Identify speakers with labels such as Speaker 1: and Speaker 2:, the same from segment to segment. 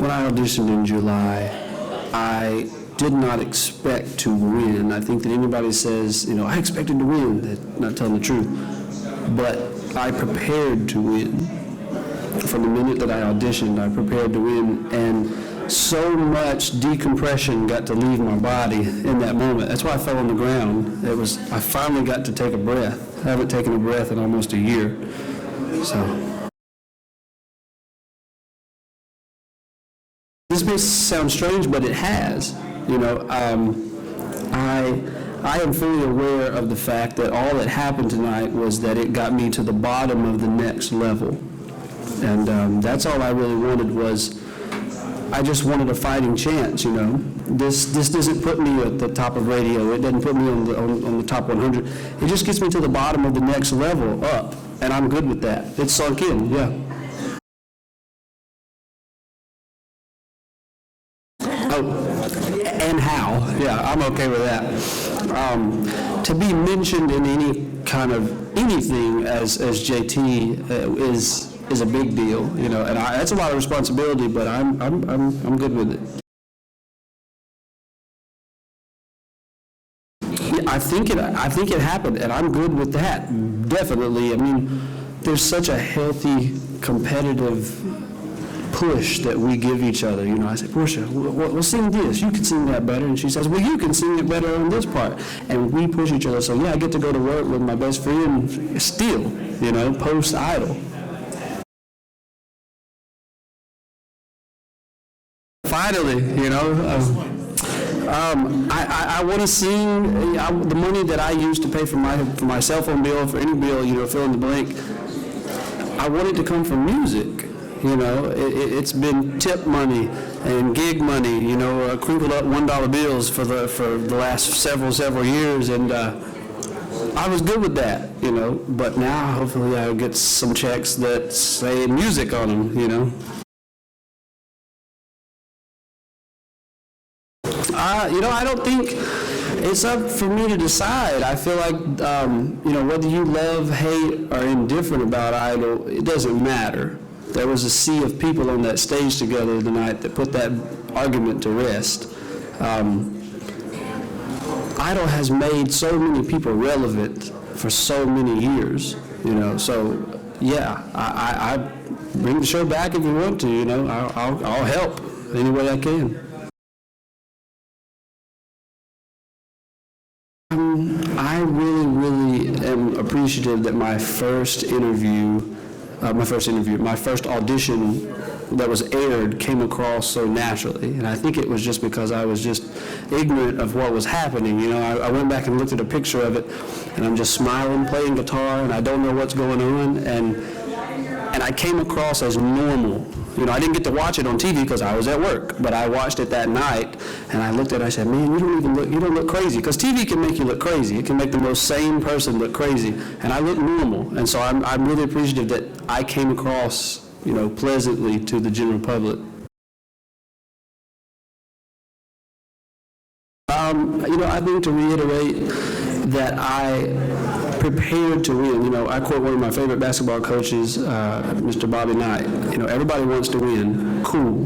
Speaker 1: when I auditioned in July, I did not expect to win. I think that anybody says, I expected to win, they're not telling the truth. But I prepared to win. From the minute that I auditioned, I prepared to win, and so much decompression got to leave my body in that moment. That's why I fell on the ground. I finally got to take a breath. I haven't taken a breath in almost a year. So this may sound strange, but it has. I am fully aware of the fact that all that happened tonight was that it got me to the bottom of the next level. And that's all I really wanted was, I just wanted a fighting chance, This doesn't put me at the top of radio. It doesn't put me on the top 100. It just gets me to the bottom of the next level up, and I'm good with that. It's sunk in, yeah. Oh, and how? Yeah, I'm okay with that. To be mentioned in any kind of anything as JT is a big deal, and that's a lot of responsibility, but I'm good with it. Yeah, I think it happened, and I'm good with that. Definitely. I mean, there's such a healthy competitive push that we give each other. I say, Portia, we'll sing this. You can sing that better. And she says, well, you can sing it better on this part. And we push each other. So, yeah, I get to go to work with my best friend still, post-Idol. Finally, I want to sing. The money that I use to pay for my cell phone bill, for any bill, fill in the blank, I want it to come from music. It's been tip money and gig money, crinkled up $1 bills for the last several years, and I was good with that, But now, hopefully, I'll get some checks that say music on them, I don't think it's up for me to decide. I feel like, whether you love, hate, or indifferent about Idol, it doesn't matter. There was a sea of people on that stage together tonight that put that argument to rest. Idol has made so many people relevant for so many years, so yeah, I bring the show back if you want to, I'll help any way I can. I really am appreciative that my first audition that was aired came across so naturally. And I think it was just because I was just ignorant of what was happening. I went back and looked at a picture of it, and I'm just smiling, playing guitar, and I don't know what's going on. And I came across as normal. I didn't get to watch it on TV because I was at work, but I watched it that night, and I looked at it and I said, man, you don't look crazy, because TV can make you look crazy. It can make the most sane person look crazy, and I look normal. And so I'm really appreciative that I came across, pleasantly to the general public. I think to reiterate that I prepared to win. I quote one of my favorite basketball coaches, Mr. Bobby Knight. Everybody wants to win. Cool.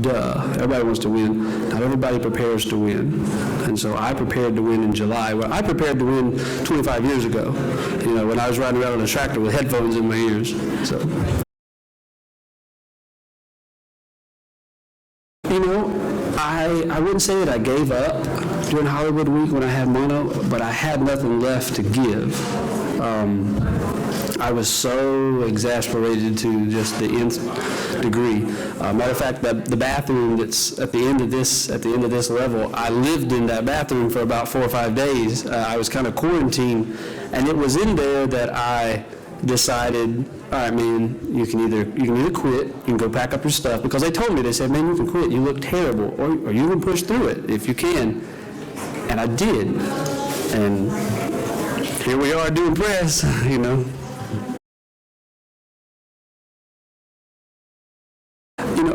Speaker 1: Duh. Everybody wants to win. Not everybody prepares to win. And so I prepared to win in July. Well, I prepared to win 25 years ago, when I was riding around on a tractor with headphones in my ears. So. I wouldn't say that I gave up during Hollywood Week when I had mono, but I had nothing left to give. I was so exasperated to just the nth degree. Matter of fact, the bathroom that's at the end of this level, I lived in that bathroom for about 4 or 5 days. I was kind of quarantined, and it was in there that I decided, all right, man, you can either quit, you can go pack up your stuff, because they told me, they said, man, you can quit, you look terrible, or you can push through it if you can. And I did, and here we are doing press,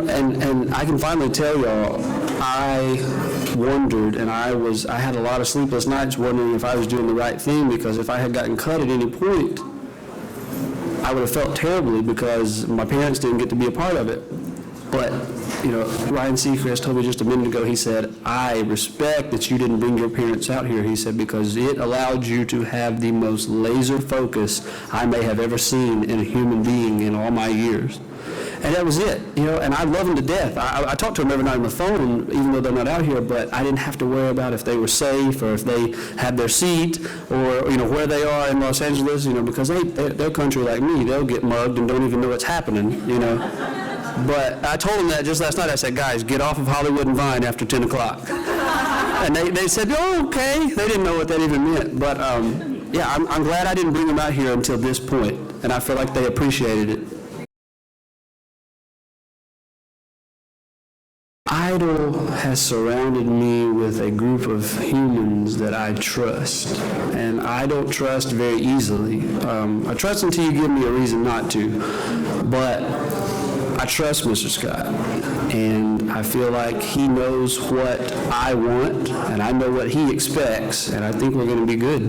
Speaker 1: And I can finally tell y'all, I wondered, and I had a lot of sleepless nights wondering if I was doing the right thing, because if I had gotten cut at any point, I would have felt terribly because my parents didn't get to be a part of it. But, Ryan Seacrest told me just a minute ago, he said, I respect that you didn't bring your parents out here, he said, because it allowed you to have the most laser focus I may have ever seen in a human being in all my years. And that was it, and I love them to death. I talk to them every night on the phone, even though they're not out here, but I didn't have to worry about if they were safe or if they had their seat or, where they are in Los Angeles, because they're country like me. They'll get mugged and don't even know what's happening, But I told them that just last night. I said, guys, get off of Hollywood and Vine after 10 o'clock. And they said, oh, okay. They didn't know what that even meant. But, I'm glad I didn't bring them out here until this point, and I feel like they appreciated it. Idol has surrounded me with a group of humans that I trust, and I don't trust very easily. I trust until you give me a reason not to, but I trust Mr. Scott, and I feel like he knows what I want, and I know what he expects, and I think we're going to be good.